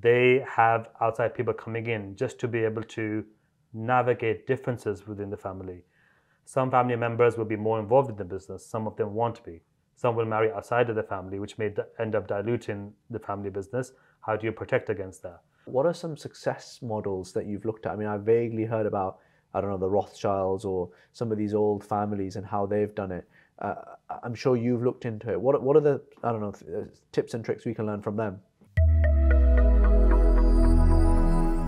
they have outside people coming in just to be able to navigate differences within the family. Some family members will be more involved in the business, some of them won't be. Some will marry outside of the family, which may end up diluting the family business. How do you protect against that? What are some success models that you've looked at? I mean, I've vaguely heard about, I don't know, the Rothschilds or some of these old families and how they've done it. I'm sure you've looked into it. What are the, I don't know, tips and tricks we can learn from them?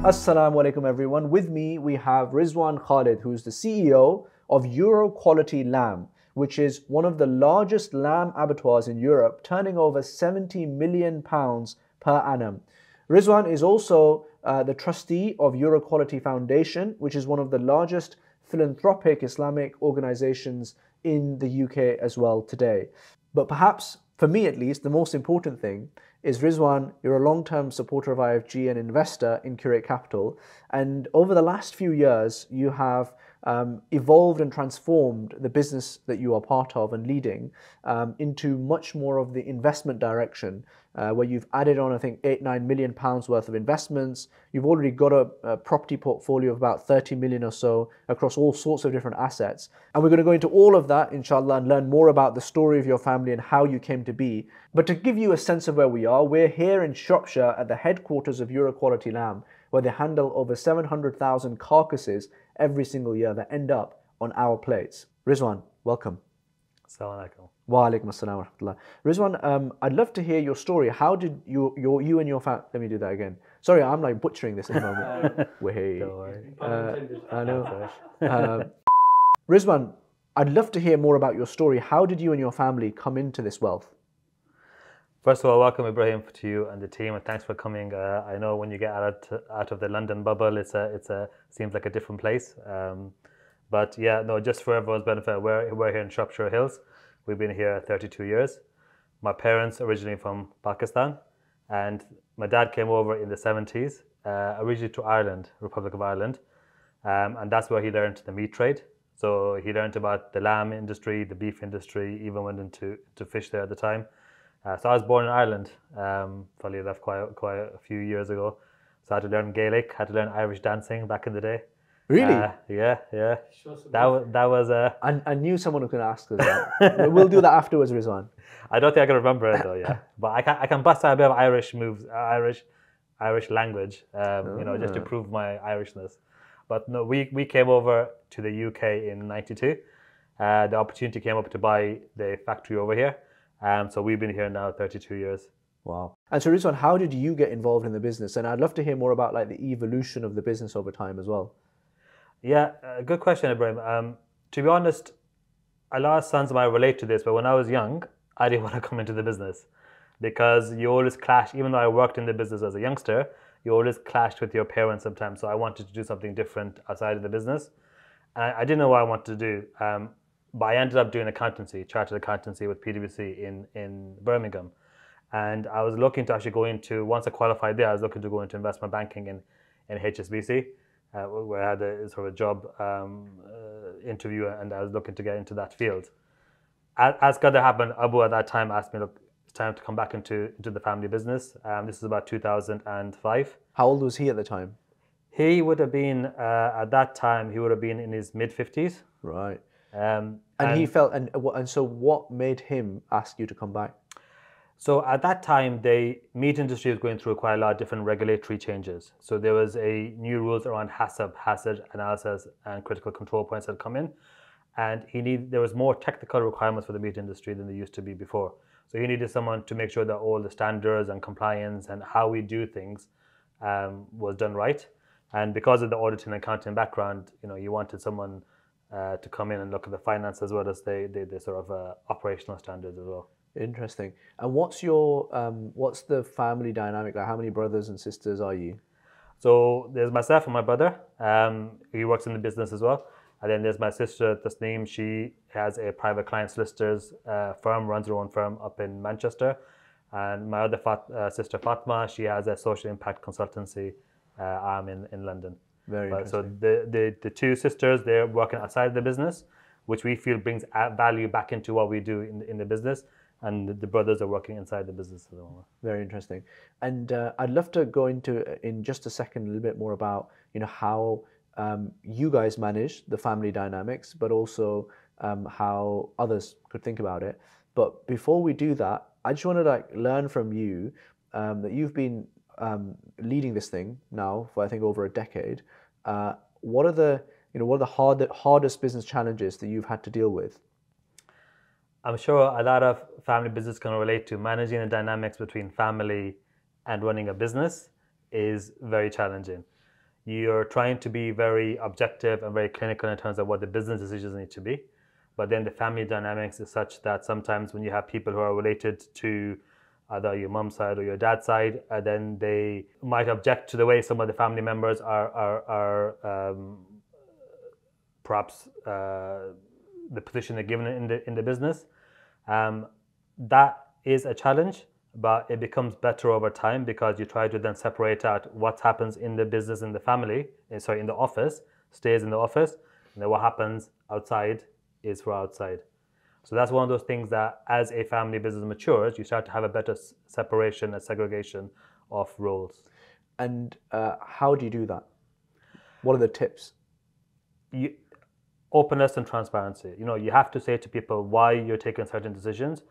Assalamu alaikum everyone. With me we have Rizvan Khalid, who is the CEO of Euro Quality Lamb, which is one of the largest lamb abattoirs in Europe, turning over £70 million per annum. Rizwan is also the trustee of Euro Quality Foundation, which is one of the largest philanthropic Islamic organizations in the UK as well today. But perhaps, for me at least, the most important thing is, Rizwan, you're a long-term supporter of IFG and investor in Curate Capital. And over the last few years, you have evolved and transformed the business that you are part of and leading into much more of the investment direction, where you've added on, I think, £8-9 million worth of investments. You've already got a property portfolio of about 30 million or so across all sorts of different assets. And we're going to go into all of that, inshallah, and learn more about the story of your family and how you came to be. But to give you a sense of where we are, we're here in Shropshire at the headquarters of Euro Quality Lamb, where they handle over 700,000 carcasses every single year that end up on our plates. Rizwan, welcome. Assalamu alaikum. Wa alaikum assalam wa rahmatullah. Rizwan, I'd love to hear your story. How did you and your family... Let me do that again. Sorry, I'm like butchering this at the moment. Don't worry. I know. Rizwan, I'd love to hear more about your story. How did you and your family come into this wealth? First of all, welcome Ibrahim to you and the team, and thanks for coming. I know when you get out of the London bubble, it seems like a different place. But yeah, no, just for everyone's benefit, we're here in Shropshire Hills. We've been here 32 years. My parents originally from Pakistan, and my dad came over in the 70s, originally to Ireland, Republic of Ireland, and that's where he learned the meat trade. So he learned about the lamb industry, the beef industry, even went into fish there at the time. So I was born in Ireland, funny enough, quite a few years ago. So I had to learn Gaelic, had to learn Irish dancing back in the day. Really? Yeah. That was I knew someone was going to ask us that. We'll do that afterwards, Rizwan. I don't think I can remember it though, yeah. But I can bust out a bit of Irish moves, Irish language, just to prove my Irishness. But no, we came over to the UK in '92. The opportunity came up to buy the factory over here. So we've been here now 32 years. Wow. And so Rizwan, how did you get involved in the business? And I'd love to hear more about like the evolution of the business over time as well. Yeah, good question, Ibrahim. To be honest, a lot of sons might relate to this, but when I was young, I didn't want to come into the business because you always clash. Even though I worked in the business as a youngster, you always clashed with your parents sometimes. So I wanted to do something different outside of the business. And I didn't know what I wanted to do. But I ended up doing accountancy, chartered accountancy with PwC in Birmingham. And I was looking to actually go into, once I qualified there, I was looking to go into investment banking in HSBC, where I had a sort of a job interview, and I was looking to get into that field. As God happened, Abu at that time asked me, look, it's time to come back into the family business. This is about 2005. How old was he at the time? He would have been, at that time, he would have been in his mid-50s. Right. And he felt, and so what made him ask you to come back? So at that time, the meat industry was going through quite a lot of different regulatory changes. So there was a new rules around hazard analysis and critical control points that had come in, and there was more technical requirements for the meat industry than there used to be before. So he needed someone to make sure that all the standards and compliance and how we do things was done right. And because of the auditing and accounting background, you wanted someone to come in and look at the finance as well as the sort of operational standards as well. Interesting. And what's the family dynamic like? How many brothers and sisters are you? So there's myself and my brother. He works in the business as well. And then there's my sister, Tasneem. She has a private client solicitors firm, runs her own firm up in Manchester. And my other sister, Fatma, she has a social impact consultancy arm in London. Very interesting. So the two sisters, they're working outside the business, which we feel brings value back into what we do in the business. and the brothers are working inside the business at the moment. Very interesting. And I'd love to go into in just a second a little bit more about how you guys manage the family dynamics, but also how others could think about it. But before we do that, I just want to learn from you that you've been leading this thing now for I think over a decade. What are the hardest business challenges that you've had to deal with? I'm sure a lot of family business can relate to managing the dynamics between family and running a business is very challenging. You're trying to be very objective and very clinical in terms of what the business decisions need to be. But then the family dynamics is such that sometimes when you have people who are related to either your mom's side or your dad's side, then they might object to the way some of the family members are perhaps the position they're given in the business. That is a challenge, but it becomes better over time because you try to then separate out what happens in the business in the family, in the office, stays in the office, and then what happens outside is for outside. So that's one of those things that as a family business matures, you start to have a better separation and segregation of roles. And how do you do that? What are the tips? Openness and transparency. You have to say to people why you're taking certain decisions,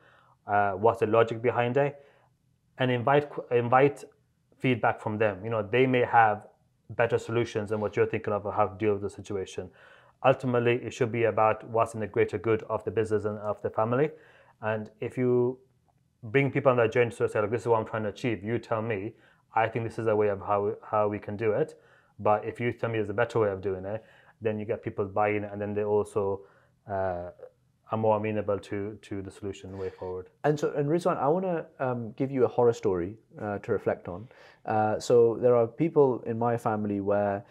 what's the logic behind it, and invite feedback from them. They may have better solutions than what you're thinking of how to deal with the situation. Ultimately, it should be about what's in the greater good of the business and of the family. And if you bring people on that journey to say, look, this is what I'm trying to achieve, you tell me, I think this is a way of how we can do it. But if you tell me there's a better way of doing it, then you get people buying it, and then they also are more amenable to the solution way forward. And Rizwan, I want to give you a horror story to reflect on. So there are people in my family where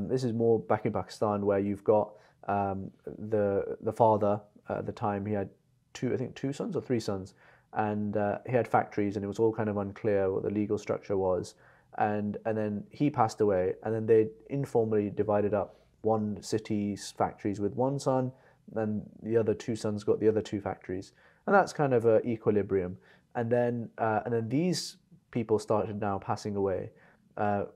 this is more back in Pakistan, where you've got the father at the time. He had two sons or three sons, and he had factories, and it was all kind of unclear what the legal structure was. And then he passed away, and then they informally divided up one city's factories with one son, and the other two sons got the other two factories, and that's kind of an equilibrium. And then these people started now passing away,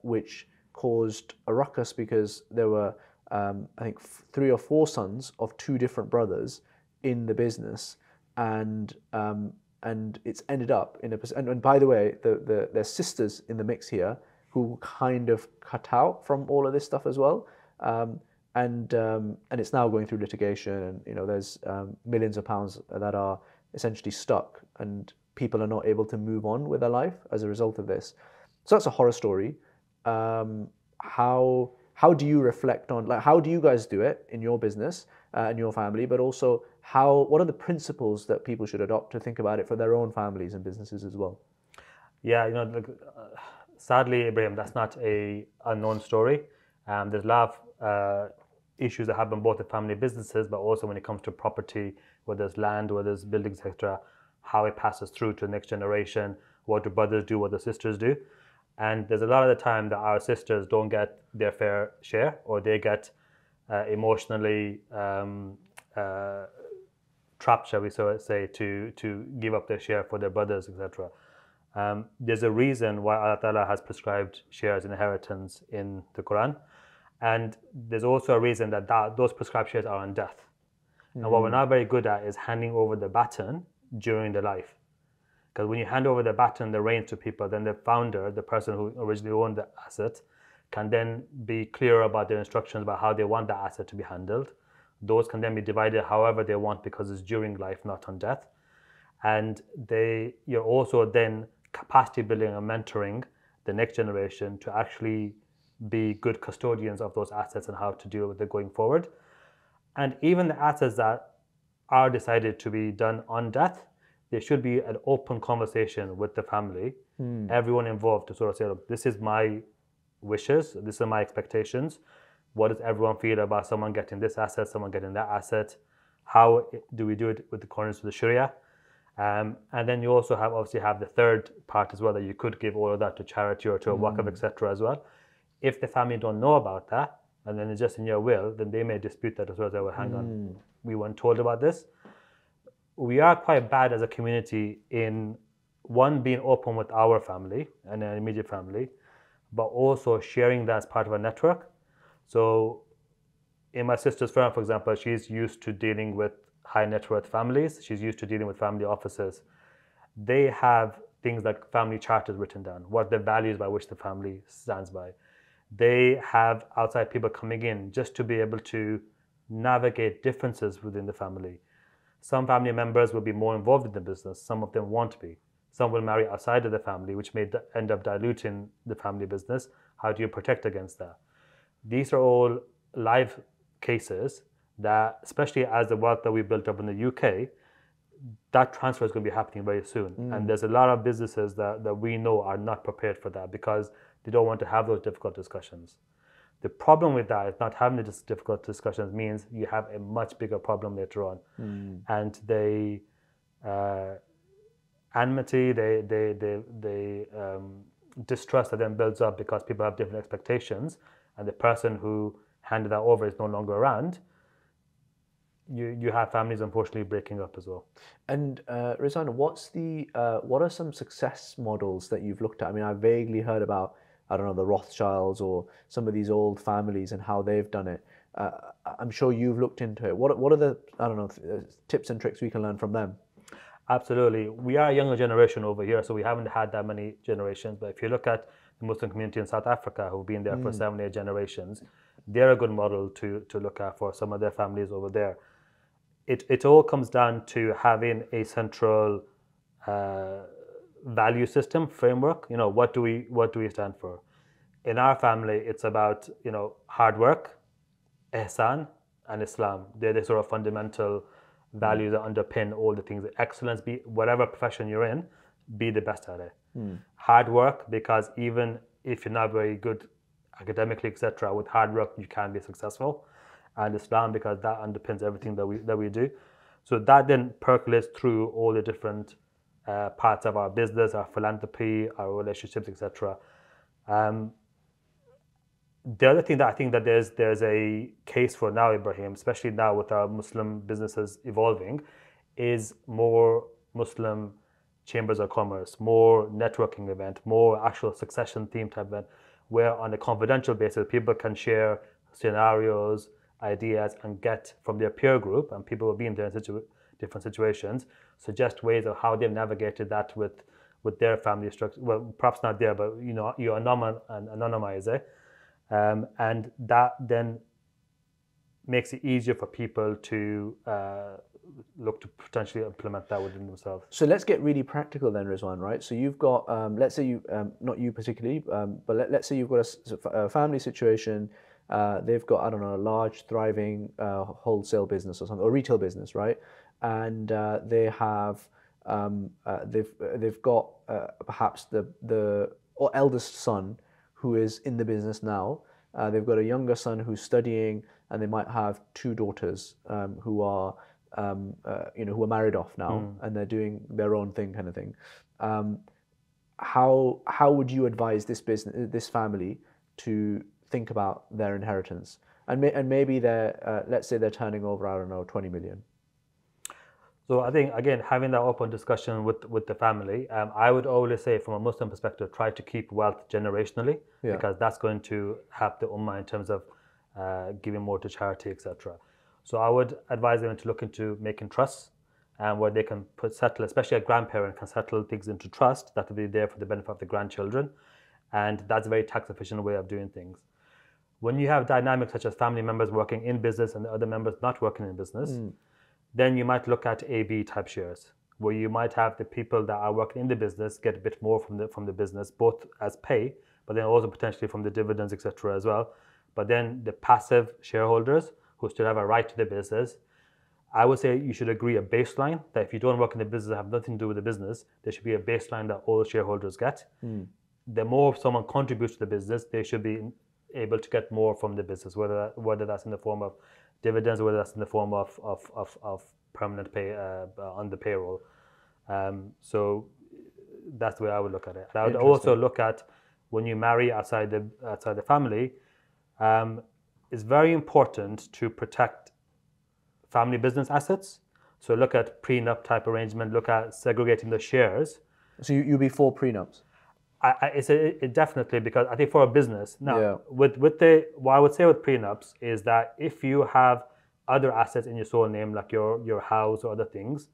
which caused a ruckus because there were I think 3 or 4 sons of 2 different brothers in the business, and it's ended up in a and by the way, there's sisters in the mix here who kind of cut out from all of this stuff as well. And it's now going through litigation, and there's millions of pounds that are essentially stuck, and people are not able to move on with their life as a result of this. So that's a horror story. How do you reflect on, how do you guys do it in your business and your family, but also what are the principles that people should adopt to think about it for their own families and businesses as well? Yeah, sadly, Ibrahim, that's not a unknown story. There's a lot of issues that happen both in family businesses, but also when it comes to property, whether it's land, whether it's buildings, etc., how it passes through to the next generation, what do brothers do, what do sisters do. And there's a lot of the time that our sisters don't get their fair share, or they get emotionally trapped, shall we so say, to give up their share for their brothers, etc. There's a reason why Allah Ta'ala has prescribed shares in inheritance in the Quran. And there's also a reason that those prescribed shares are on death. And what we're not very good at is handing over the baton during the life. Because when you hand over the baton, the reins to people, then the founder, the person who originally owned the asset, can then be clear about their instructions about how they want the asset to be handled. Those can then be divided however they want because it's during life, not on death. And you're also then capacity building and mentoring the next generation to actually be good custodians of those assets and how to deal with it going forward. And even the assets that are decided to be done on death, there should be an open conversation with the family, everyone involved, to sort of say, look, this is my wishes, these are my expectations. What does everyone feel about someone getting this asset, someone getting that asset? How do we do it with accordance to the Sharia? And then you also obviously have the third part as well, that you could give all of that to charity or to a waqf, etc. as well. If the family don't know about that, and then it's just in your will, then they may dispute that as well. They will hang on, we weren't told about this. we are quite bad as a community in one, being open with our family and our immediate family, but also sharing that as part of a network. So in my sister's firm, for example, she's used to dealing with high net worth families. She's used to dealing with family offices. They have things like family charters written down, what the values by which the family stands by. They have outside people coming in just to be able to navigate differences within the family. Some family members will be more involved in the business. Some of them won't be. Some will marry outside of the family, which may end up diluting the family business. How do you protect against that? These are all live cases that, especially as the wealth that we built up in the UK, that transfer is going to be happening very soon. And there's a lot of businesses that we know are not prepared for that because they don't want to have those difficult discussions. The problem with that is not having the difficult discussions means you have a much bigger problem later on. And they enmity, they distrust that then builds up because people have different expectations, and the person who handed that over is no longer around. You have families unfortunately breaking up as well. And Rizvan, what are some success models that you've looked at? I mean, I've vaguely heard about, I don't know, the Rothschilds or some of these old families and how they've done it. I'm sure you've looked into it. What are the, I don't know, tips and tricks we can learn from them? Absolutely. We are a younger generation over here, so we haven't had that many generations. But if you look at the Muslim community in South Africa, who've been there for 7, 8 generations, they're a good model to look at for some of their families over there. It all comes down to having a central value system framework. You know, what do we stand for? In our family, it's about, you know, hard work, ihsan, and Islam. They're the sort of fundamental values that underpin all the things. Excellence, be whatever profession you're in, be the best at it. Hard work, because even if you're not very good academically, etc., with hard work you can be successful. And Islam, because that underpins everything that we do. So that then percolates through all the different parts of our business, our philanthropy, our relationships, etc. The other thing that I think that there's a case for now, Ibrahim, especially now with our Muslim businesses evolving, is more Muslim chambers of commerce, more networking event, more actual succession theme type event, where on a confidential basis people can share scenarios, ideas, and get from their peer group, and people will be in different situations, suggest ways of how they've navigated that with their family structure. Well, perhaps not there, but you know, you anonymize it. And that then makes it easier for people to look to potentially implement that within themselves. So let's get really practical then, Rizwan, right? So you've got, let's say you, not you particularly, but let's say you've got a family situation. They've got, I don't know, a large, thriving wholesale business or something, or retail business, right? And they have, they've got perhaps the eldest son who is in the business now. They've got a younger son who's studying, and they might have 2 daughters who are, who are married off now, and they're doing their own thing, kind of thing. How would you advise this family to think about their inheritance? And maybe they're, let's say they're turning over, I don't know, 20 million. So I think, again, having that open discussion with the family, I would always say from a Muslim perspective, try to keep wealth generationally, because that's going to help the ummah in terms of giving more to charity, etc. So I would advise them to look into making trusts, where they can settle, especially a grandparent can settle things into trust that will be there for the benefit of the grandchildren. And that's a very tax efficient way of doing things. When you have dynamics such as family members working in business and the other members not working in business, then you might look at AB type shares, where you might have the people that are working in the business get a bit more from the business, both as pay, but then also potentially from the dividends, etc. as well. But then the passive shareholders who still have a right to the business, I would say you should agree a baseline that if you don't work in the business, have nothing to do with the business, there should be a baseline that all shareholders get. The more someone contributes to the business, they should be able to get more from the business, whether that's in the form of dividends, whether that's in the form of permanent pay on the payroll. So that's the way I would look at it. And I would also look at when you marry outside the family, it's very important to protect family business assets. So look at prenup type arrangement, look at segregating the shares. So you'll be for prenups? It definitely, because I think for a business now, Yeah. what I would say with prenups is that if you have other assets in your sole name, like your house or other things,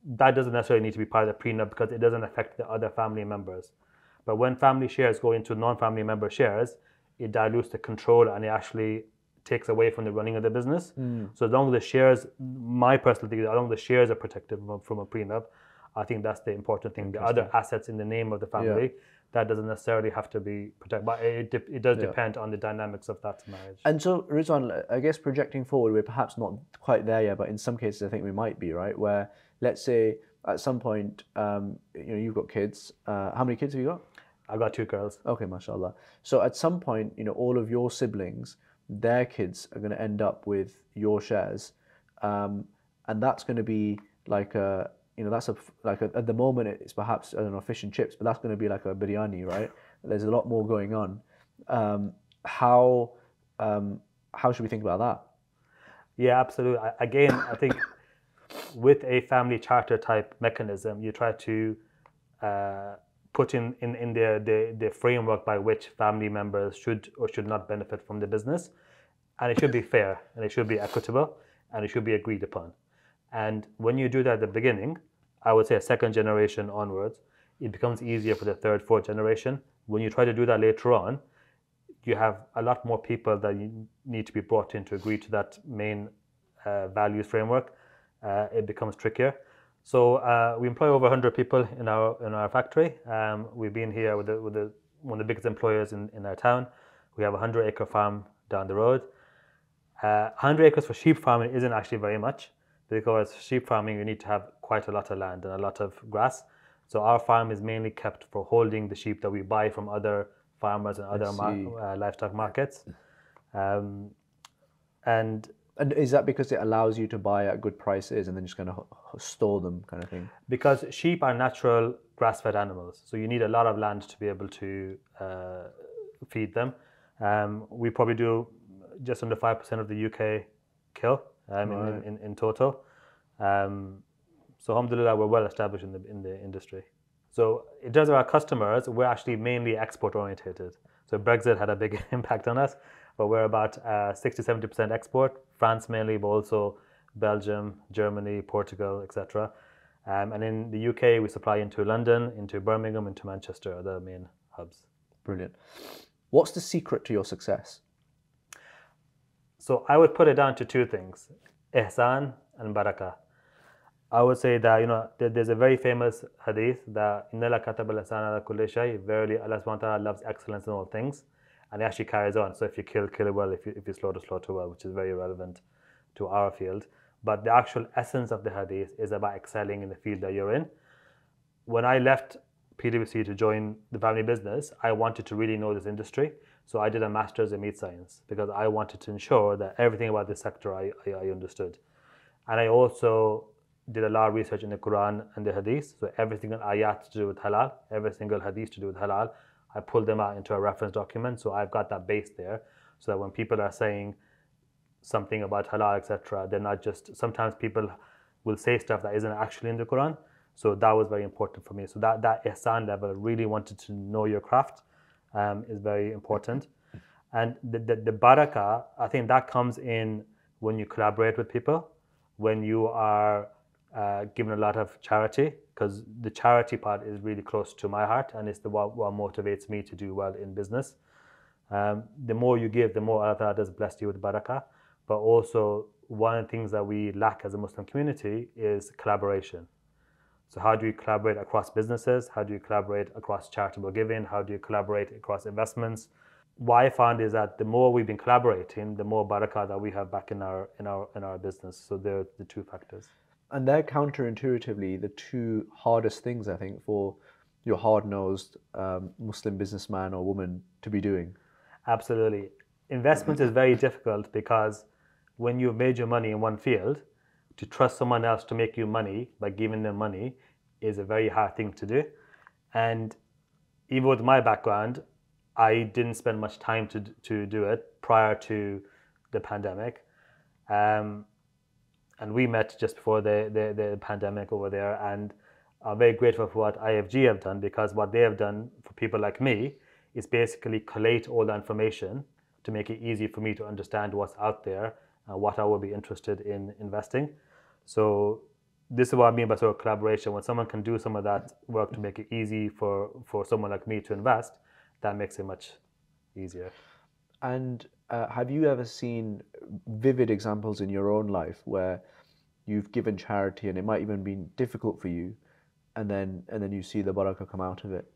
that doesn't necessarily need to be part of the prenup because it doesn't affect the other family members. But when family shares go into non-family member shares, it dilutes the control and it actually takes away from the running of the business. So as long as the shares, my personal thing, as long as the shares are protected from a prenup, I think that's the important thing. The other assets in the name of the family, that doesn't necessarily have to be protected, but it does depend on the dynamics of that marriage. And so, Rizwan, I guess projecting forward, we're perhaps not quite there yet, but in some cases, I think we might be, right? Where, let's say, at some point, you've got kids. How many kids have you got? I've got 2 girls. Okay, mashallah. So at some point, all of your siblings, their kids are going to end up with your shares, and that's going to be like a, at the moment it's perhaps, I don't know, fish and chips, but that's going to be like a biryani, right? There's a lot more going on. How should we think about that? Yeah, absolutely. Again, I think with a family charter type mechanism, you try to put in the framework by which family members should or should not benefit from the business. And it should be fair, and it should be equitable, and it should be agreed upon. And when you do that at the beginning, I would say a second generation onwards, it becomes easier for the third, fourth generation. When you try to do that later on, you have a lot more people that you need to be brought in to agree to that main values framework. It becomes trickier. So we employ over 100 people in our factory. We've been here with one of the biggest employers in our town. We have a 100-acre farm down the road. 100 acres for sheep farming isn't actually very much, because sheep farming you need to have quite a lot of land and a lot of grass. So our farm is mainly kept for holding the sheep that we buy from other farmers and other livestock markets. And is that because it allows you to buy at good prices and then just kind of store them, kind of thing? Because sheep are natural grass-fed animals, so you need a lot of land to be able to feed them. We probably do just under 5% of the UK kill in total. So alhamdulillah, we're well established in the industry. So in terms of our customers, we're actually mainly export orientated. So Brexit had a big impact on us, but we're about 60-70% export. France mainly, but also Belgium, Germany, Portugal, etc. And in the UK, we supply into London, into Birmingham, into Manchester, are the main hubs. Brilliant. What's the secret to your success? So I would put it down to 2 things: ihsan and barakah. I would say that there's a very famous hadith that inna la kataba al-ihsan ala kulli shay, verily Allah subhanahu wa ta'ala loves excellence in all things, and it actually carries on. So if you kill it well, if you slaughter well, which is very relevant to our field. But the actual essence of the hadith is about excelling in the field that you're in. When I left PwC to join the family business, I wanted to really know this industry. So I did a master's in meat science because I wanted to ensure that everything about this sector I understood. And I also did a lot of research in the Quran and the Hadith. So every single ayat to do with halal, every single hadith to do with halal, I pulled them out into a reference document. So I've got that base there, so that when people are saying something about halal, etc., they're not just, sometimes people will say stuff that isn't actually in the Quran. So that was very important for me. So that ihsan level, really wanted to know your craft, is very important. And the barakah, I think that comes in when you collaborate with people, when you are given a lot of charity, because the charity part is really close to my heart, and it's what motivates me to do well in business. The more you give, the more Allah does bless you with barakah. But also, one of the things that we lack as a Muslim community is collaboration. So how do you collaborate across businesses? How do you collaborate across charitable giving? How do you collaborate across investments? What I found is that the more we've been collaborating, the more barakah that we have back in our business. So they're the 2 factors. And they're counterintuitively the 2 hardest things, I think, for your hard-nosed Muslim businessman or woman to be doing. Absolutely. Investment is very difficult because when you've made your money in one field, to trust someone else to make you money by giving them money is a very hard thing to do. And even with my background, I didn't spend much time to do it prior to the pandemic. And and we met just before the pandemic over there, and I'm very grateful for what IFG have done, because what they have done for people like me is basically collate all the information to make it easy for me to understand what's out there and what I would be interested in investing. So this is what I mean by sort of collaboration. When someone can do some of that work to make it easy for someone like me to invest, that makes it much easier. And have you ever seen vivid examples in your own life where you've given charity and it might even be difficult for you, and then you see the barakah come out of it?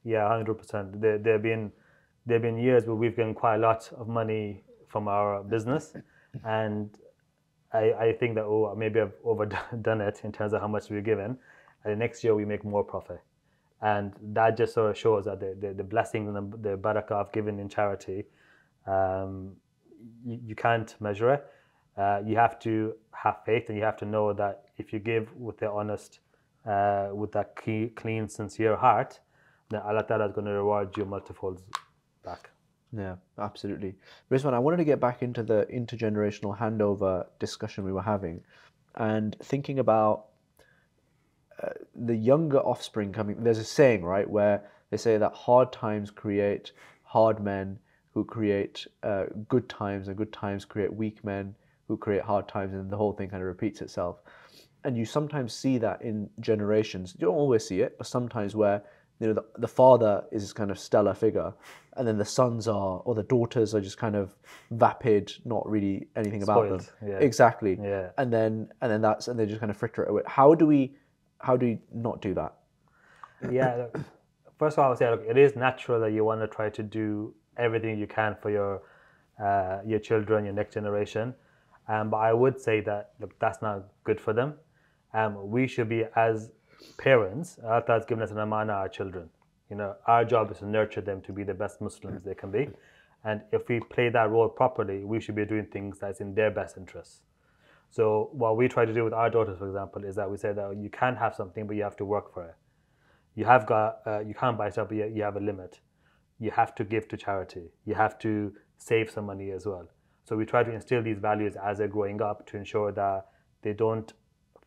Yeah, 100%. There've been years where we've given quite a lot of money from our business, and I think that maybe I've overdone it in terms of how much we've given, and the next year we make more profit, and that just sort of shows that the blessings and the barakah of giving in charity, you can't measure it. You have to have faith, and you have to know that if you give with the honest, with that clean, sincere heart, then Allah Ta'ala is going to reward you multiples back. Yeah, absolutely. Rizwan, I wanted to get back into the intergenerational handover discussion we were having, and thinking about the younger offspring coming. There's a saying, right, where they say that hard times create hard men who create good times, and good times create weak men who create hard times, and the whole thing kind of repeats itself. And you sometimes see that in generations. You don't always see it, but sometimes where the father is this kind of stellar figure, and then the sons are, or the daughters are just kind of vapid, not really anything about them. Yeah. Exactly. Yeah. And then they just kind of fritter it away. How do we not do that? Yeah. Look, first of all, I would say, look, it is natural that you want to try to do everything you can for your children, your next generation. But I would say that, look, that's not good for them. We should be, as parents, Allah has given us an amana, our children. Our job is to nurture them to be the best Muslims they can be. And if we play that role properly, we should be doing things that's in their best interests. So what we try to do with our daughters, for example, is that we say that you can have something, but you have to work for it. You can't buy stuff, but you have a limit. You have to give to charity. You have to save some money as well. So we try to instill these values as they're growing up to ensure that they don't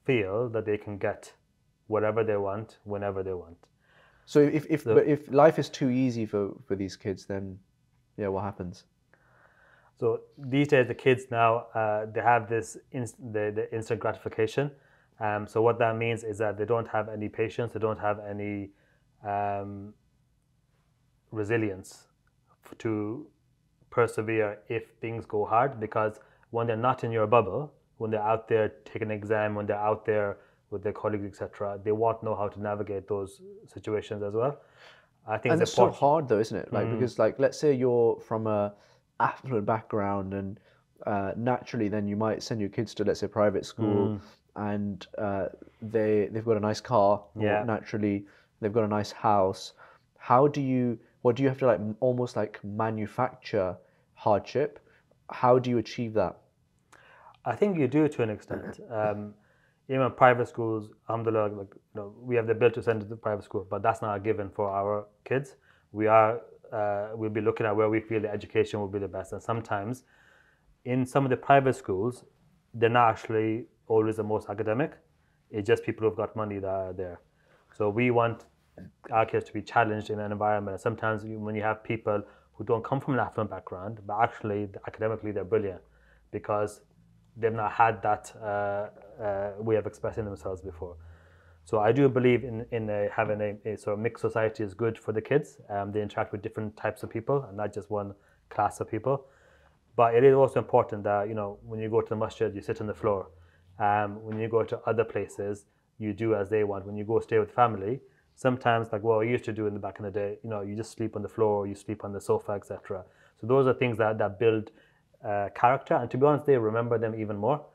feel that they can get whatever they want, whenever they want. So if life is too easy for these kids, then what happens? So these days, the kids now, they have this the instant gratification. So what that means is that they don't have any patience, they don't have any resilience to persevere if things go hard, because when they're not in your bubble, when they're out there taking an exam, when they're out there with their colleagues, etc., they won't know how to navigate those situations as well. I think it's so hard though, isn't it? Because let's say you're from a affluent background, and naturally then you might send your kids to, let's say, private school, and they've got a nice car, or naturally they've got a nice house. What do you have to almost manufacture hardship? How do you achieve that? I think you do to an extent. Even private schools, alhamdulillah, we have the ability to send to the private school, but that's not a given for our kids. We'll be looking at where we feel the education will be the best. And sometimes in some of the private schools, they're not actually always the most academic. It's just people who've got money that are there. So we want our kids to be challenged in an environment. And sometimes when you have people who don't come from an affluent background, but actually academically they're brilliant because they've not had that way of expressing themselves before. So I do believe in having a sort of mixed society is good for the kids. They interact with different types of people and not just one class of people. But it is also important that, when you go to the masjid, you sit on the floor. When you go to other places, you do as they want. When you go stay with family, sometimes like what I used to do back in the day, you just sleep on the floor, you sleep on the sofa, etc. So those are things that build character, and to be honest, they remember them even more.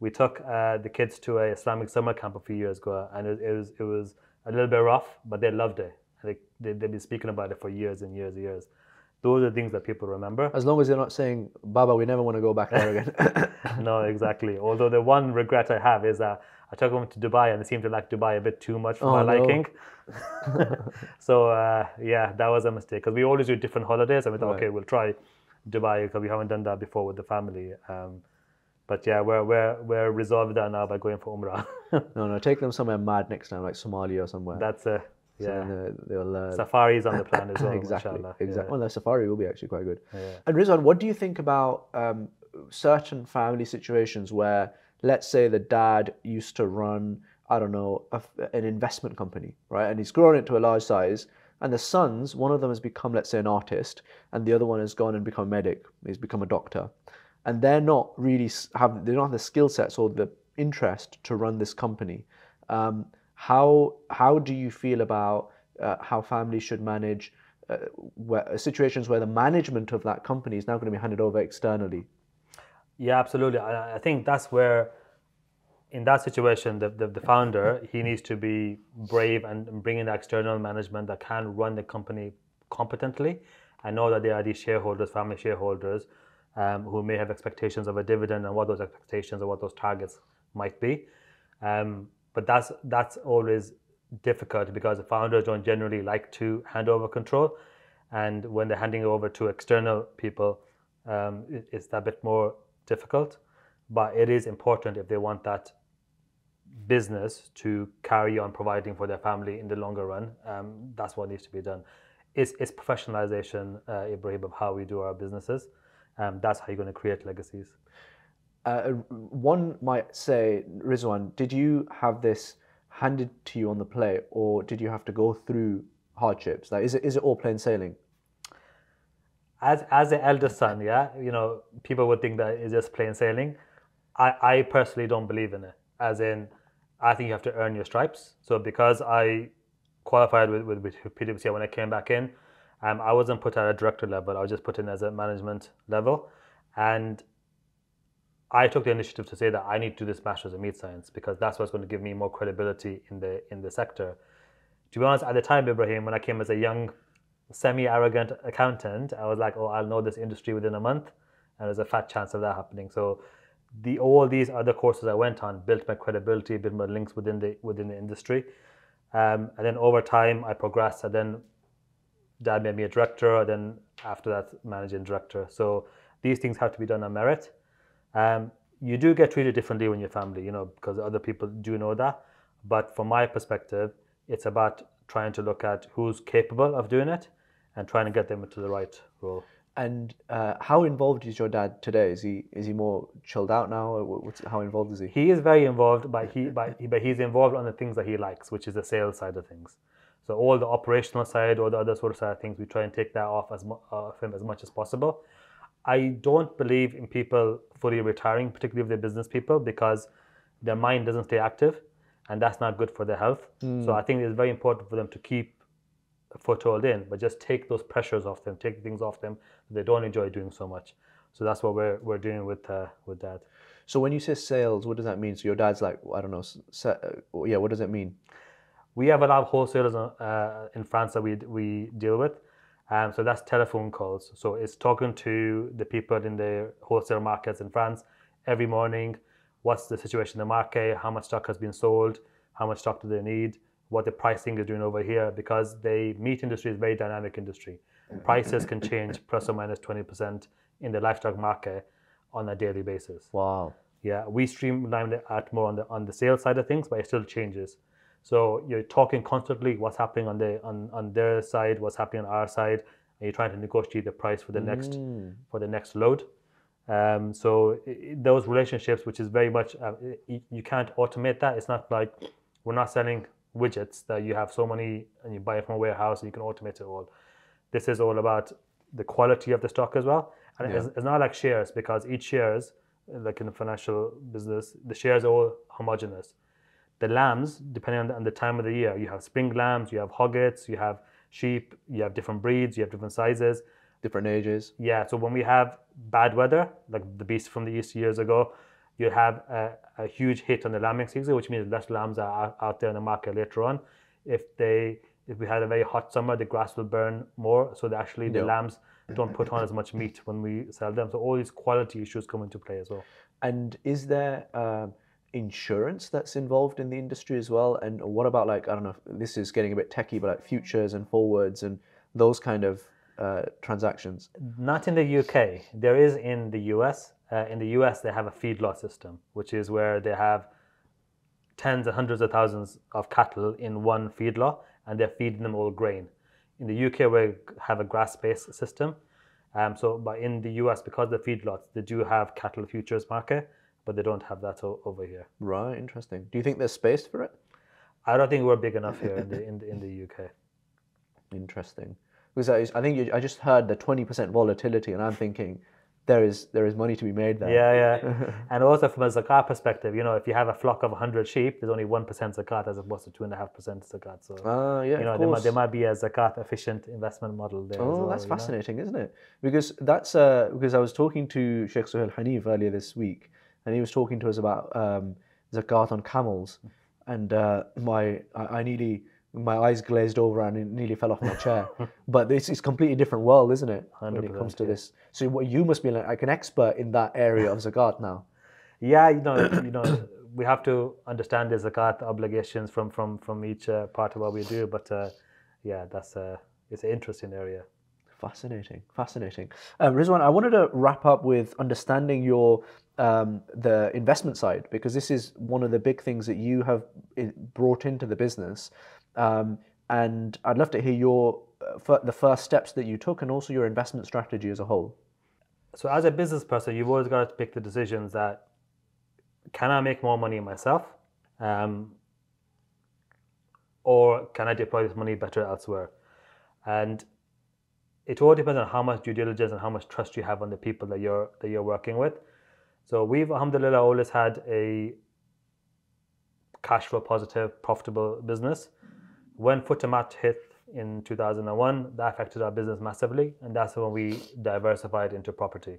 We took the kids to a Islamic summer camp a few years ago, and it was a little bit rough, but they loved it. They've been speaking about it for years and years and years. Those are things that people remember. As long as they're not saying, Baba, we never want to go back there again. No, exactly. Although the one regret I have is that I took them to Dubai, and they seemed to like Dubai a bit too much for my liking. So that was a mistake, because we always do different holidays, and we thought, okay, we'll try Dubai because we haven't done that before with the family. But yeah, we're resolved that now by going for Umrah. No, take them somewhere mad next time, like Somalia or somewhere. That's a So yeah. then they'll Safaris on the plan as well, exactly, mashallah. exactly. Well, the safari will be actually quite good. Yeah. And Rizwan, what do you think about certain family situations where, let's say, the dad used to run, I don't know, an investment company, right? And he's grown it to a large size. And the sons, one of them has become, let's say, an artist, and the other one has gone and become a medic. He's become a doctor, and they're not really they don't have the skill sets or the interest to run this company. How do you feel about how families should manage situations where the management of that company is now going to be handed over externally? Yeah, absolutely. I think that's where, in that situation, the founder, he needs to be brave and bring in the external management that can run the company competently. I know that there are these shareholders, family shareholders, who may have expectations of a dividend and what those expectations or what those targets might be. But that's always difficult because the founders don't generally like to hand over control. And when they're handing over to external people, it's a bit more difficult. But it is important if they want that business to carry on providing for their family in the longer run. That's what needs to be done. It's professionalization, Ibrahim, of how we do our businesses. That's how you're going to create legacies. One might say, Rizwan, did you have this handed to you on the plate, or did you have to go through hardships? Like, is it all plain sailing? As the eldest son, yeah, people would think that it's just plain sailing. I personally don't believe in it. As in, I think you have to earn your stripes. So because I qualified with PwC when I came back in, I wasn't put at a director level. I was just put in as a management level, and I took the initiative to say that I need to do this master's in meat science because that's what's going to give me more credibility in the sector. To be honest, at the time, Ibrahim, when I came as a young, semi-arrogant accountant, I was like, oh, I'll know this industry within a month, and there's a fat chance of that happening. So all these other courses I went on built my credibility, built my links within the industry, and then over time I progressed. And then Dad made me a director, and then after that, managing director. So these things have to be done on merit. You do get treated differently when you're family, because other people do know that. But from my perspective, it's about trying to look at who's capable of doing it and trying to get them into the right role. And how involved is your dad today? Is he more chilled out now? Or how involved is he? He is very involved, but he's involved on the things that he likes, which is the sales side of things. So all the operational side or the other sort of side of things, we try and take that off of him as much as possible. I don't believe in people fully retiring, particularly if they're business people, because their mind doesn't stay active, and that's not good for their health. So I think it's very important for them to keep a foothold in, but just take those pressures off them, take things off them that they don't enjoy doing so much. So that's what we're doing with Dad. So when you say sales, what does that mean? So your dad's like, I don't know, yeah, what does it mean? We have a lot of wholesalers in France that we deal with. So that's telephone calls. So it's talking to the people in the wholesale markets in France every morning. What's the situation in the market? How much stock has been sold? How much stock do they need? What the pricing is doing over here? Because the meat industry is a very dynamic industry. Prices can change plus or minus 20% in the livestock market on a daily basis. Wow. Yeah, we streamline it at more on the sales side of things, but it still changes. So you're talking constantly what's happening on their side, what's happening on our side, and you're trying to negotiate the price for the next load. So those relationships, which is very much you can't automate that. It's not like we're not selling widgets that you have so many and you buy it from a warehouse and you can automate it all. This is all about the quality of the stock as well, and it's not like shares, because each shares, like in the financial business, the shares are all homogenous. The lambs, depending on the time of the year, you have spring lambs, you have hoggets, you have sheep, you have different breeds, you have different sizes, different ages. Yeah, so when we have bad weather, like the beast from the east years ago, you have a huge hit on the lambing season, which means less lambs are out there in the market later on. If we had a very hot summer, the grass will burn more, so the lambs don't put on as much meat when we sell them. So all these quality issues come into play as well. And is there insurance that's involved in the industry as well? And what about, like, I don't know, this is getting a bit techie, but like futures and forwards and those kind of transactions? Not in the UK. There is in the US. In the US, they have a feedlot system, which is where they have tens and hundreds of thousands of cattle in one feedlot, and they're feeding them all grain. In the UK, we have a grass-based system. But in the US, because of the feedlots, they do have cattle futures market, but they don't have that over here. Right, interesting. Do you think there's space for it? I don't think we're big enough here in the UK. Interesting. Because I just heard the 20% volatility, and I'm thinking there is money to be made there. Yeah. And also from a zakat perspective, if you have a flock of 100 sheep, there's only 1% zakat as opposed to 2.5% zakat. So of course. there might be a zakat efficient investment model there. Oh, as well, that's fascinating, isn't it? Because because I was talking to Sheikh Suhail Hanif earlier this week, and he was talking to us about zakat on camels, and my eyes glazed over and it nearly fell off my chair. But this is a completely different world, isn't it? When it comes to this. So you must be like an expert in that area of zakat now. Yeah, we have to understand the zakat obligations from each part of what we do. But it's an interesting area. Fascinating. Rizwan, I wanted to wrap up with understanding your the investment side, because this is one of the big things that you have brought into the business. And I'd love to hear the first steps that you took, and also your investment strategy as a whole. So as a business person, you've always got to pick the decisions that, can I make more money myself? Or can I deploy this money better elsewhere? And it all depends on how much due diligence and how much trust you have on the people that you're working with. So we've, alhamdulillah, always had a cash flow positive, profitable business. When Futamat hit in 2001, that affected our business massively, and that's when we diversified into property.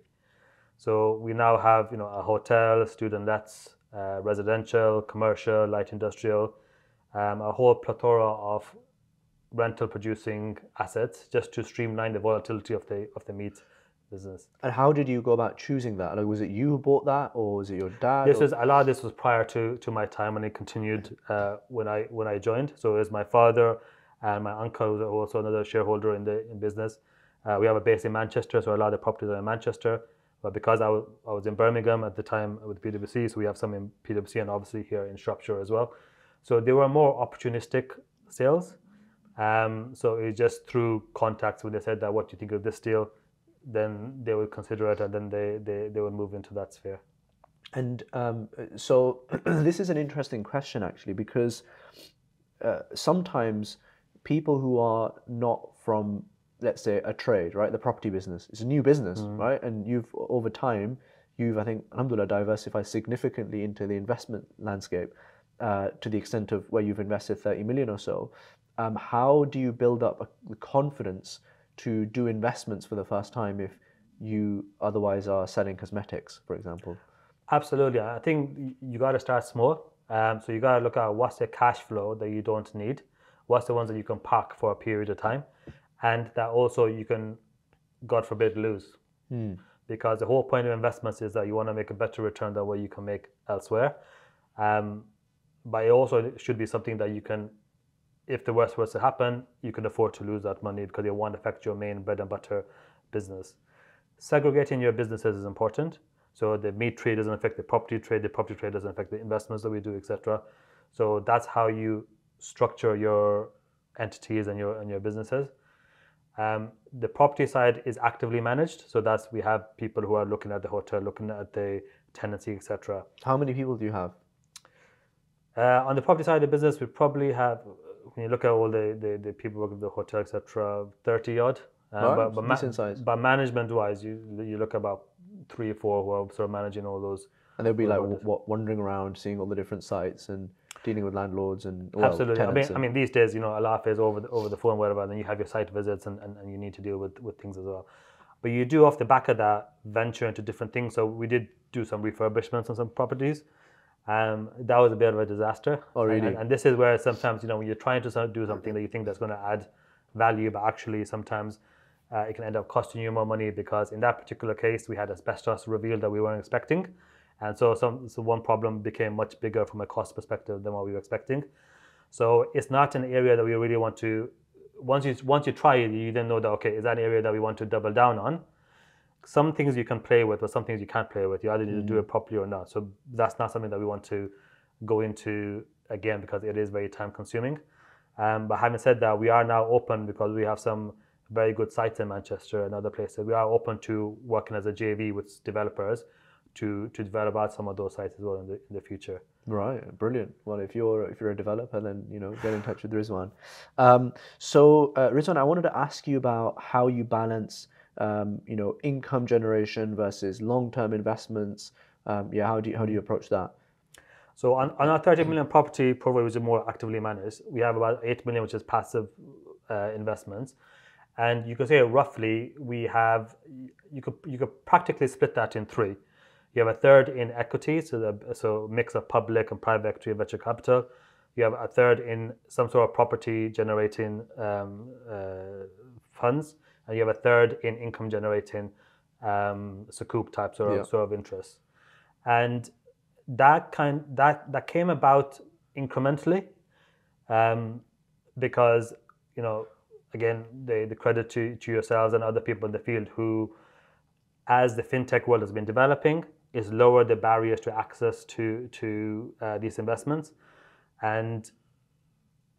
So we now have, a hotel, student lets, residential, commercial, light industrial, a whole plethora of rental producing assets, just to streamline the volatility of the meat business. And how did you go about choosing that? Like, was it you who bought that, or was it your dad? A lot of this was prior to my time, and it continued when I joined. So it was my father and my uncle, who was also another shareholder in business. We have a base in Manchester, so a lot of the properties are in Manchester. But because I was in Birmingham at the time with PwC, so we have some in PwC and obviously here in Shropshire as well. So they were more opportunistic sales. So it just through contacts, when they said that, what do you think of this deal, then they would consider it, and then they would move into that sphere. And so this is an interesting question, actually, because sometimes people who are not from, let's say, a trade, right, the property business, it's a new business, right, and over time, I think, alhamdulillah, diversified significantly into the investment landscape to the extent of where you've invested 30 million or so. How do you build up the confidence to do investments for the first time if you otherwise are selling cosmetics, for example? Absolutely. I think you got to start small. So you got to look at what's the cash flow that you don't need, what's the ones that you can park for a period of time, and that also you can, God forbid, lose. Because the whole point of investments is that you want to make a better return than what you can make elsewhere. But it also should be something that you can, if the worst was to happen, you can afford to lose that money, because it won't affect your main bread and butter business. Segregating your businesses is important. So the meat trade doesn't affect the property trade doesn't affect the investments that we do, etc. So that's how you structure your entities and your businesses. The property side is actively managed. So we have people who are looking at the hotel, looking at the tenancy, etc. How many people do you have? On the property side of the business, we probably have, when you look at all the people working at the hotel, etc., 30 odd. Decent size. But management wise, you look about 3 or 4 who are sort of managing all those. And they'll be like wandering around, seeing all the different sites and dealing with landlords and absolutely. tenants. I mean these days, a lot is over the phone, whatever. And then you have your site visits and you need to deal with things as well. But you do, off the back of that, venture into different things. So we did do some refurbishments on some properties. That was a bit of a disaster. Oh, really? And this is where sometimes, when you're trying to do something that you think that's going to add value, but actually sometimes it can end up costing you more money, because in that particular case, we had asbestos revealed that we weren't expecting. And so one problem became much bigger from a cost perspective than what we were expecting. So it's not an area that we really want to once you try it, you then know that okay, is that an area that we want to double down on? Some things you can play with, or some things you can't play with. You either need to do it properly or not. So that's not something that we want to go into again because it is very time consuming. But having said that, we are now open because we have some very good sites in Manchester and other places. We are open to working as a JV with developers to develop out some of those sites as well in the future. Right, brilliant. Well, if you're a developer, then get in touch with Rizwan. Rizwan, I wanted to ask you about how you balance income generation versus long-term investments. How do you approach that? So on our 30 million property portfolio, which is more actively managed, we have about 8 million, which is passive investments. And you could say roughly you could practically split that in three. You have a third in equity, so mix of public and private equity and venture capital. You have a third in some sort of property generating funds, and you have a third in income generating sukuk types or sort of interests. And that came about incrementally, because again the credit to yourselves and other people in the field who, as the fintech world has been developing, is lower the barriers to access to these investments. And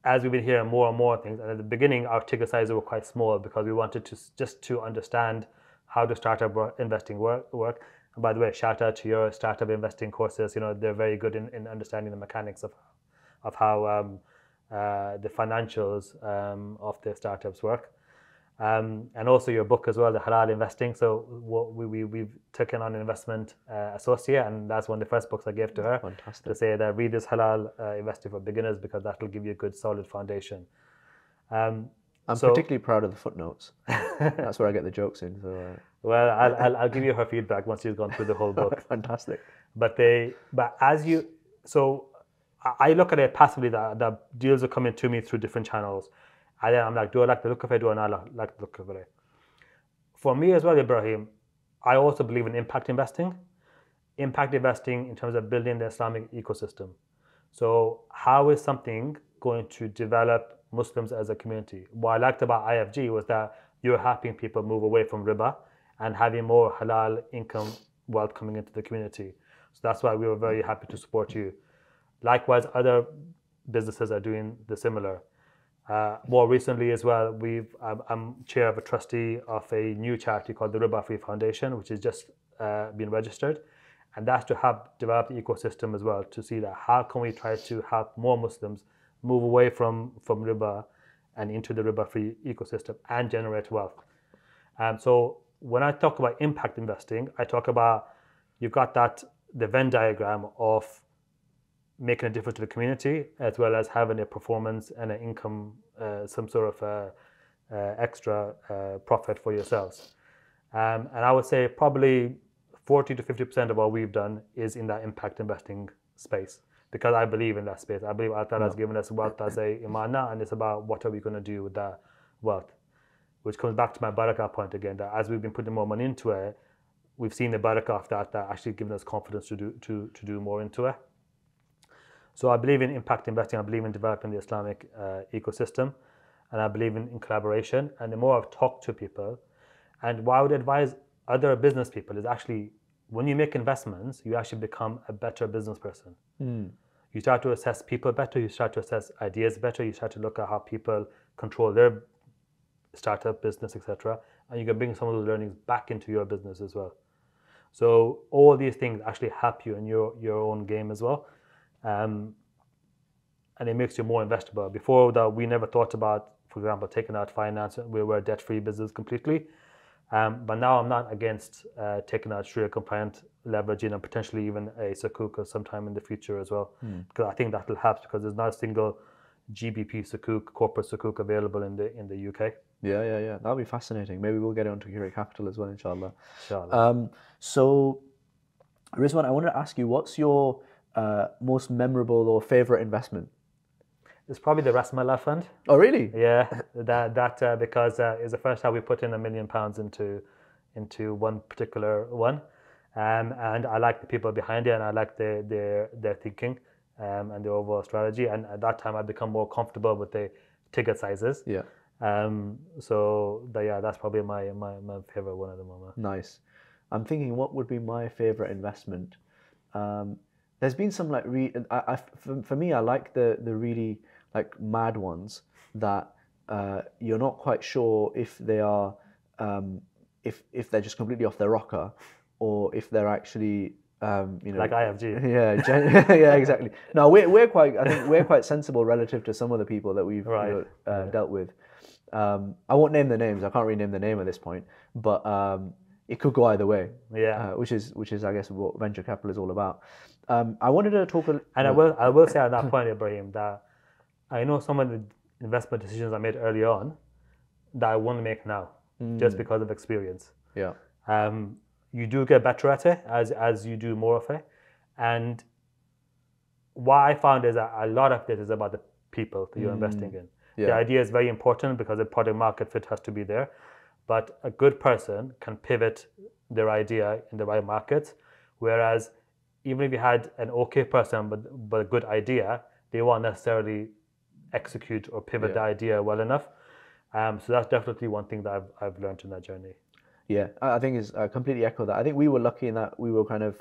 as we've been hearing more and more things, and at the beginning our ticket sizes were quite small because we wanted to understand how the startup investing work. And by the way, shout out to your startup investing courses. They're very good in understanding the mechanics of how the financials of the startups work. And also your book as well, the Halal Investing. So we've taken on an investment associate, and that's one of the first books I gave to her. Fantastic. To say that read this Halal Investing for Beginners, because that will give you a good solid foundation. I'm particularly proud of the footnotes. That's where I get the jokes in. So well, I'll give you her feedback once you've gone through the whole book. Fantastic. So I look at it passively that deals are coming to me through different channels. And then I'm like, do I like the look of it? Do I not like the look of it? For me as well, Ibrahim, I also believe in impact investing. Impact investing in terms of building the Islamic ecosystem. So how is something going to develop Muslims as a community? What I liked about IFG was that you're helping people move away from riba and having more halal income wealth coming into the community. So that's why we were very happy to support you. Likewise, other businesses are doing the similar. More recently as well, I'm chair of a trustee of a new charity called the Riba Free Foundation, which has just been registered. And that's to help develop the ecosystem as well, to see that how can we try to help more Muslims move away from riba and into the riba free ecosystem and generate wealth. So when I talk about impact investing, I talk about you've got the Venn diagram of making a difference to the community, as well as having a performance and an income, some sort of extra profit for yourselves. And I would say probably 40 to 50% of what we've done is in that impact investing space, because I believe in that space. I believe Allah has given us wealth as a imana, and it's about what are we going to do with that wealth, which comes back to my barakah point again, that as we've been putting more money into it, we've seen the barakah of that actually giving us confidence to do more into it. So I believe in impact investing. I believe in developing the Islamic ecosystem, and I believe in collaboration. And the more I've talked to people, and what I would advise other business people is actually, when you make investments, you actually become a better business person. You start to assess people better, you start to assess ideas better, you start to look at how people control their startup business, etc. And you can bring some of those learnings back into your business as well. So all these things actually help you in your own game as well. And it makes you more investable. Before that, we never thought about, for example, taking out finance. We were a debt-free business completely. But now I'm not against taking out sharia-compliant leveraging and potentially even a sukuk sometime in the future as well. Because I think that will help, because there's not a single GBP sukuk, corporate sukuk available in the UK. Yeah. That'll be fascinating. Maybe we'll get onto Kira Capital as well, inshallah. Inshallah. So, Rizwan, I wanted to ask you, what's your most memorable or favorite investment? It's probably the Rasmallah fund. Oh, really? Yeah, that because it's the first time we put in £1 million into one particular one, and I like the people behind it, and I like their thinking and the overall strategy. And at that time, I become more comfortable with the ticket sizes. Yeah. Yeah, that's probably my favorite one at the moment. Nice. I'm thinking what would be my favorite investment. Um, there's been some like for me, I like the really like mad ones that you're not quite sure if they are um, if they're just completely off their rocker or if they're actually Like IFG. yeah yeah exactly. No, we're quite I think we're quite sensible relative to some of the people that we've Right. dealt with. I won't name the names. I can't really name the name at this point, but it could go either way. Yeah. Which is I guess what venture capital is all about. I wanted to talk. And I will say at that point, Ibrahim, that I know some of the investment decisions I made early on that I won't make now, just because of experience. Yeah. You do get better at it as you do more of it, and what I found is that a lot of this is about the people that you're investing in. The Yeah. idea is very important because the product market fit has to be there, but a good person can pivot their idea in the right markets. Whereas even if you had an okay person but a good idea, they won't necessarily execute or pivot the idea well enough. So that's definitely one thing that I've learned in that journey. Yeah, I think I completely echo that. I think we were lucky in that we were kind of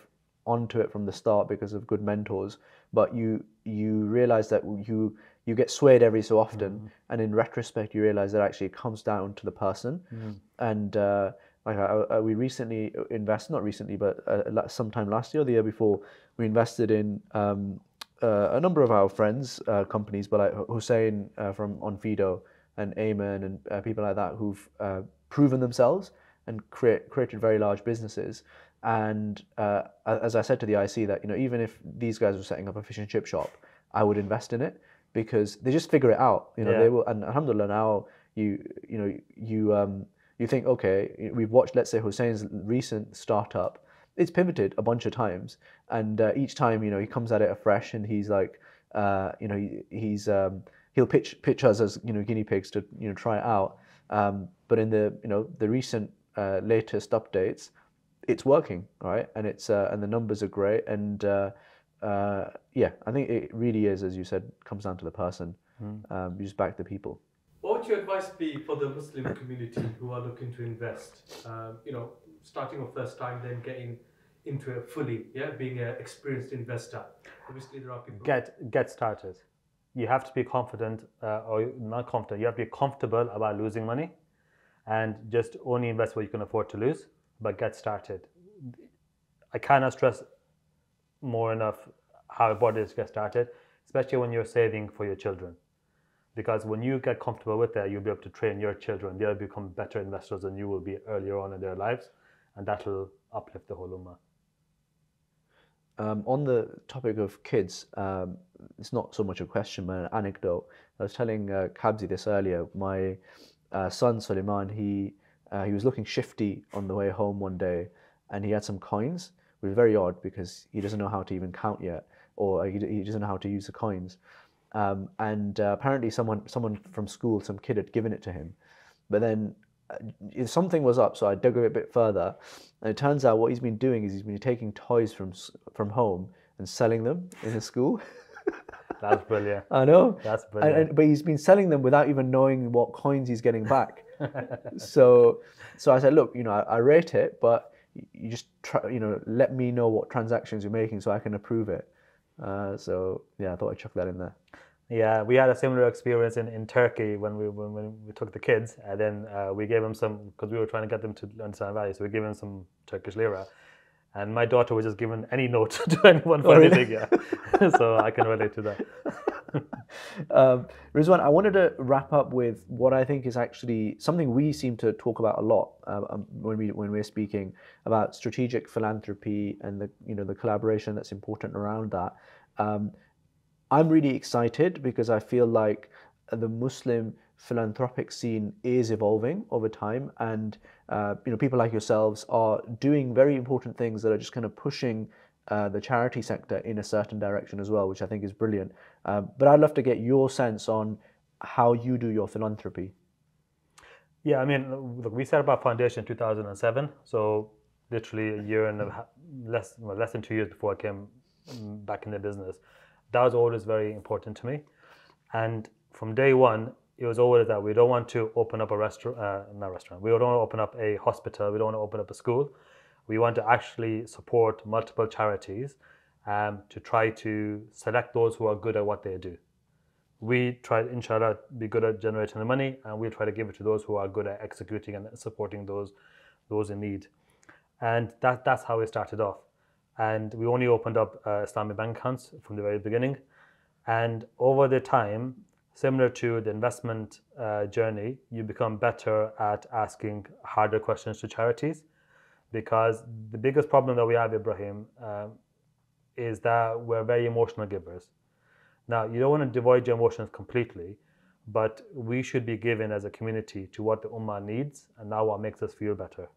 onto it from the start because of good mentors. But you realize that you get swayed every so often, and in retrospect, you realize that actually it comes down to the person. And we recently invested, not recently, but sometime last year, or the year before, we invested in a number of our friends' companies, but like Hussein from Onfido and Ayman and people like that who've proven themselves and created very large businesses. And as I said to the IC, that even if these guys were setting up a fish and chip shop, I would invest in it because they just figure it out. They will. And alhamdulillah, now you think, okay, we've watched, let's say, Hussein's recent startup. It's pivoted a bunch of times, and each time he comes at it afresh, and he's like, he'll pitch us as guinea pigs to try it out. But in the recent latest updates, it's working, right? And and the numbers are great. And yeah, I think it really is, as you said, comes down to the person. You just back the people. What would your advice be for the Muslim community who are looking to invest? Starting off first time, then getting into it fully, being an experienced investor. Obviously, there are people. Get started. You have to be confident, or not confident. You have to be comfortable about losing money, and just only invest what you can afford to lose. But get started. I cannot stress more enough how important it is to get started, especially when you're saving for your children. Because when you get comfortable with that, you'll be able to train your children. They'll become better investors than you will be earlier on in their lives, and that will uplift the whole ummah. On the topic of kids, it's not so much a question, but an anecdote. I was telling Kabzi this earlier. My son Suleiman, he was looking shifty on the way home one day, and he had some coins. It was very odd because he doesn't know how to even count yet, or he doesn't know how to use the coins. And apparently someone from school, some kid had given it to him. But then something was up, so I dug a bit further. And it turns out what he's been doing is he's been taking toys from home and selling them in the school. That's brilliant. I know. That's brilliant. But he's been selling them without even knowing what coins he's getting back. So I said, look, I rate it, but you just try, let me know what transactions you're making so I can approve it. So yeah, I thought I'd chuck that in there. Yeah, we had a similar experience in Turkey when we took the kids, and then we gave them some, because we were trying to get them to understand value, so we gave them some Turkish lira. And my daughter was just given any note to anyone for anything, yeah. So I can relate to that. Rizwan, I wanted to wrap up with what I think is actually something we seem to talk about a lot when we're speaking about strategic philanthropy and the collaboration that's important around that. I'm really excited because I feel like the Muslim philanthropic scene is evolving over time, and people like yourselves are doing very important things that are just kind of pushing the charity sector in a certain direction as well, which I think is brilliant. But I'd love to get your sense on how you do your philanthropy. Yeah, I mean, look, we set up our foundation in 2007, so literally a year and less than 2 years before I came back in the business. That was always very important to me. And from day one, it was always that we don't want to open up a restaurant, not restaurant. We don't want to open up a hospital. We don't want to open up a school. We want to actually support multiple charities to try to select those who are good at what they do. We try, inshallah, be good at generating the money, and we try to give it to those who are good at executing and supporting those in need. And that's how we started off. And we only opened up Islamic bank accounts from the very beginning. And over the time, similar to the investment journey, you become better at asking harder questions to charities, because the biggest problem that we have, Ibrahim, is that we're very emotional givers. Now, you don't want to devoid your emotions completely, but we should be given as a community to what the ummah needs and not what makes us feel better.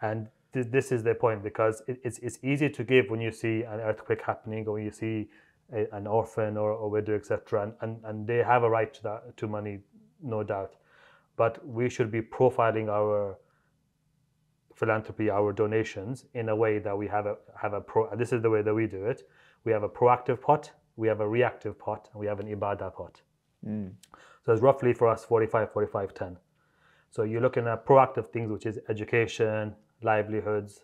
And this is the point, because it's easy to give when you see an earthquake happening, or when you see an orphan or a widow, etc. And they have a right to money, no doubt. But we should be profiling our philanthropy, our donations, in a way that we have this is the way that we do it. We have a proactive pot, we have a reactive pot, and we have an ibadah pot. So it's roughly for us 45, 45, 10. So you're looking at proactive things, which is education, livelihoods,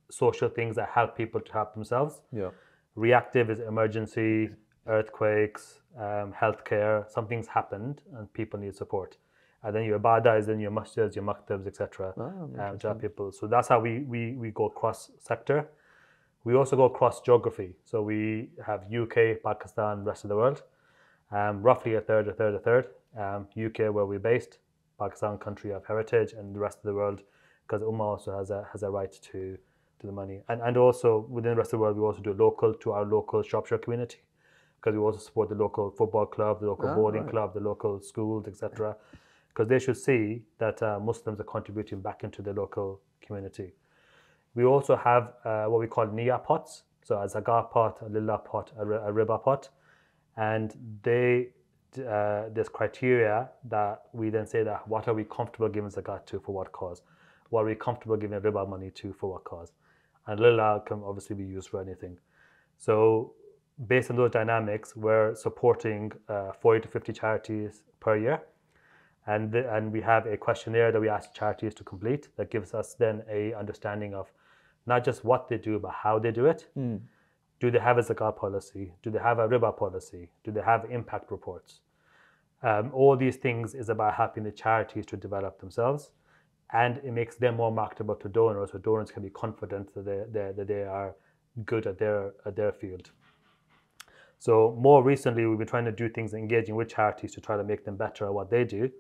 social things that help people to help themselves. Yeah. Reactive is emergency, earthquakes, healthcare. Something's happened and people need support. And then your ibadah is in your masjids, your maktabs, etc. To help people. So that's how we go cross sector. We also go cross geography. So we have UK, Pakistan, rest of the world. Roughly a third. UK, where we're based, Pakistan, country of heritage, and the rest of the world, because Ummah also has a right to the money. And also within the rest of the world, we also do local to our local Shropshire community, because we also support the local football club, the local bowling club, the local schools, etc. Because they should see that Muslims are contributing back into the local community. We also have what we call niyyah pots, so a zakah pot, a lillah pot, a riba pot, and there's criteria that we then say that what are we comfortable giving zakat to, for what cause? What are we comfortable giving riba money to, for what cause? And lillah can obviously be used for anything. So based on those dynamics, we're supporting 40 to 50 charities per year. And we have a questionnaire that we ask charities to complete that gives us then a understanding of not just what they do, but how they do it. Do they have a zakat policy? Do they have a riba policy? Do they have impact reports? All these things is about helping the charities to develop themselves, and it makes them more marketable to donors, so donors can be confident that they are good at their field. So more recently, we've been trying to do things engaging with charities to try to make them better at what they do,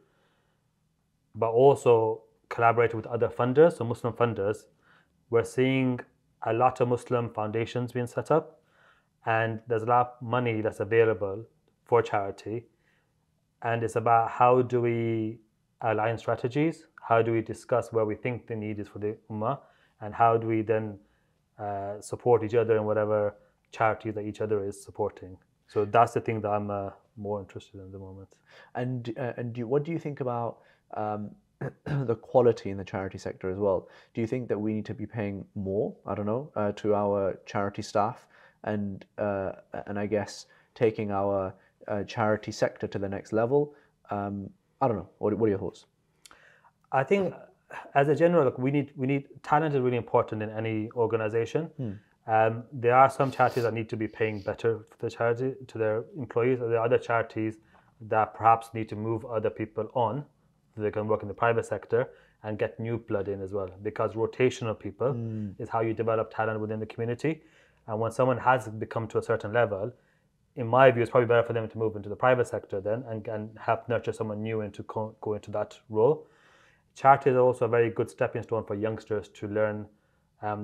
but also collaborating with other funders, so Muslim funders. We're seeing a lot of Muslim foundations being set up, and there's a lot of money that's available for charity. And it's about how do we align strategies, how do we discuss where we think the need is for the Ummah, and how do we then support each other in whatever charity that each other is supporting. So that's the thing that I'm more interested in at the moment. And what do you think about the quality in the charity sector as well? Do you think that we need to be paying more, I don't know, to our charity staff, and I guess taking our charity sector to the next level? I don't know. What are your thoughts? I think, as a general, we need talent is really important in any organization. There are some charities that need to be paying better for the charity to their employees, or there are other charities that perhaps need to move other people on so they can work in the private sector and get new blood in as well, because rotational people is how you develop talent within the community. And when someone has become to a certain level, in my view, it's probably better for them to move into the private sector then and help nurture someone new and to go into that role. Charity is also a very good stepping stone for youngsters to learn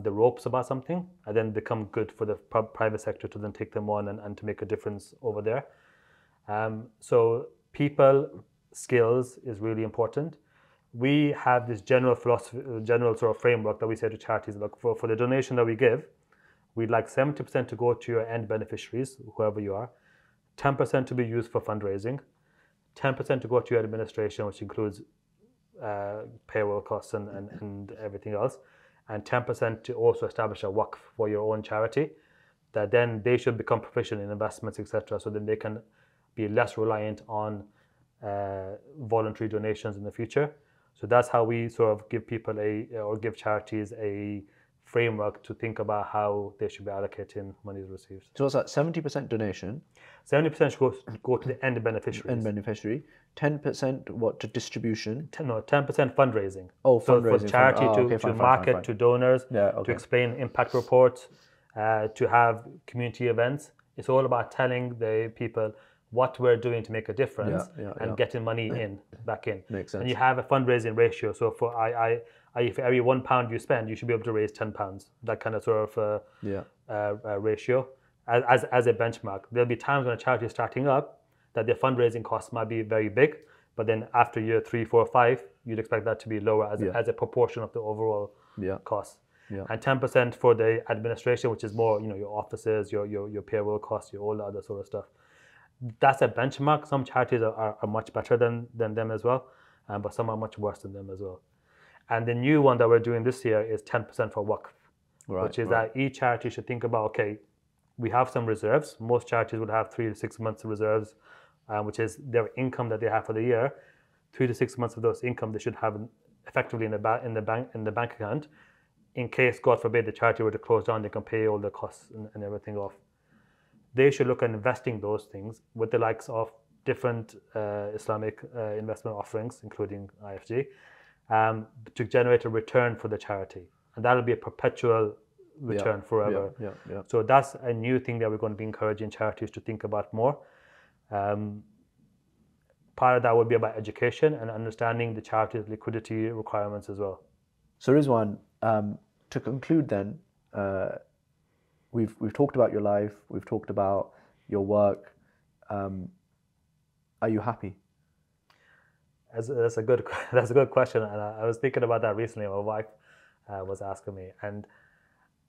the ropes about something and then become good for the private sector to then take them on and to make a difference over there. So people skills is really important. We have this general philosophy, general sort of framework that we say to charities, look, for the donation that we give, we'd like 70% to go to your end beneficiaries, whoever you are, 10% to be used for fundraising, 10% to go to your administration, which includes payroll costs and everything else, and 10% to also establish a waqf for your own charity, that then they should become proficient in investments, etc., so then they can be less reliant on voluntary donations in the future. So that's how we sort of give people or give charities a framework to think about how they should be allocating monies received. So what's that? 70% donation. 70% should go to the end beneficiaries. End beneficiary. 10% what to distribution? 10% fundraising. Oh, so fundraising. for charity to market fine. to donors, Okay. to explain impact reports, to have community events. It's all about telling the people what we're doing to make a difference and getting money back in. Makes sense. And you have a fundraising ratio. So for for every £1 you spend, you should be able to raise £10. That kind of sort of ratio as a benchmark. There'll be times when a charity is starting up that their fundraising costs might be very big, but then after year 3, 4, 5, you'd expect that to be lower as a proportion of the overall cost. Yeah. And 10% for the administration, which is more, your offices, your payroll costs, all the other sort of stuff. That's a benchmark. Some charities are much better than them as well, but some are much worse than them as well. And the new one that we're doing this year is 10% for waqf, which is that each charity should think about, okay, we have some reserves. Most charities would have 3 to 6 months of reserves, which is their income that they have for the year. 3 to 6 months of those income they should have effectively in the bank account, in case, God forbid, the charity were to close down. They can pay all the costs and everything off. They should look at investing those things with the likes of different Islamic investment offerings, including IFG, to generate a return for the charity. And that'll be a perpetual return forever. So that's a new thing that we're going to be encouraging charities to think about more. Part of that would be about education and understanding the charity's liquidity requirements as well. So Rizwan, to conclude then, we've talked about your life, we've talked about your work. Are you happy? That's a good question, and I was thinking about that recently. My wife was asking me, and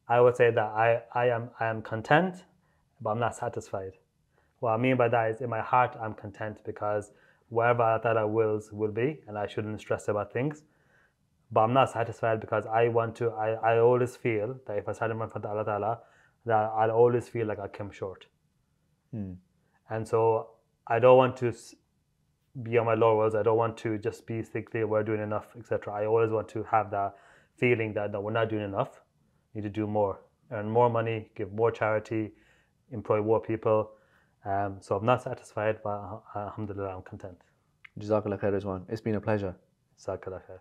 I would say that I am content, but I'm not satisfied. What I mean by that is, in my heart, I'm content because wherever Allah wills will be, and I shouldn't stress about things. But I'm not satisfied because I always feel that if I stand in front of Allah Ta'ala, that I'll always feel like I came short. And so I don't want to be on my laurels. I don't want to just be thinking we're doing enough, etc. I always want to have that feeling that we're not doing enough. We need to do more, earn more money, give more charity, employ more people. So I'm not satisfied, but alhamdulillah, I'm content. Jazakallah khair, Rizwan. It's been a pleasure. Jazakallah khair.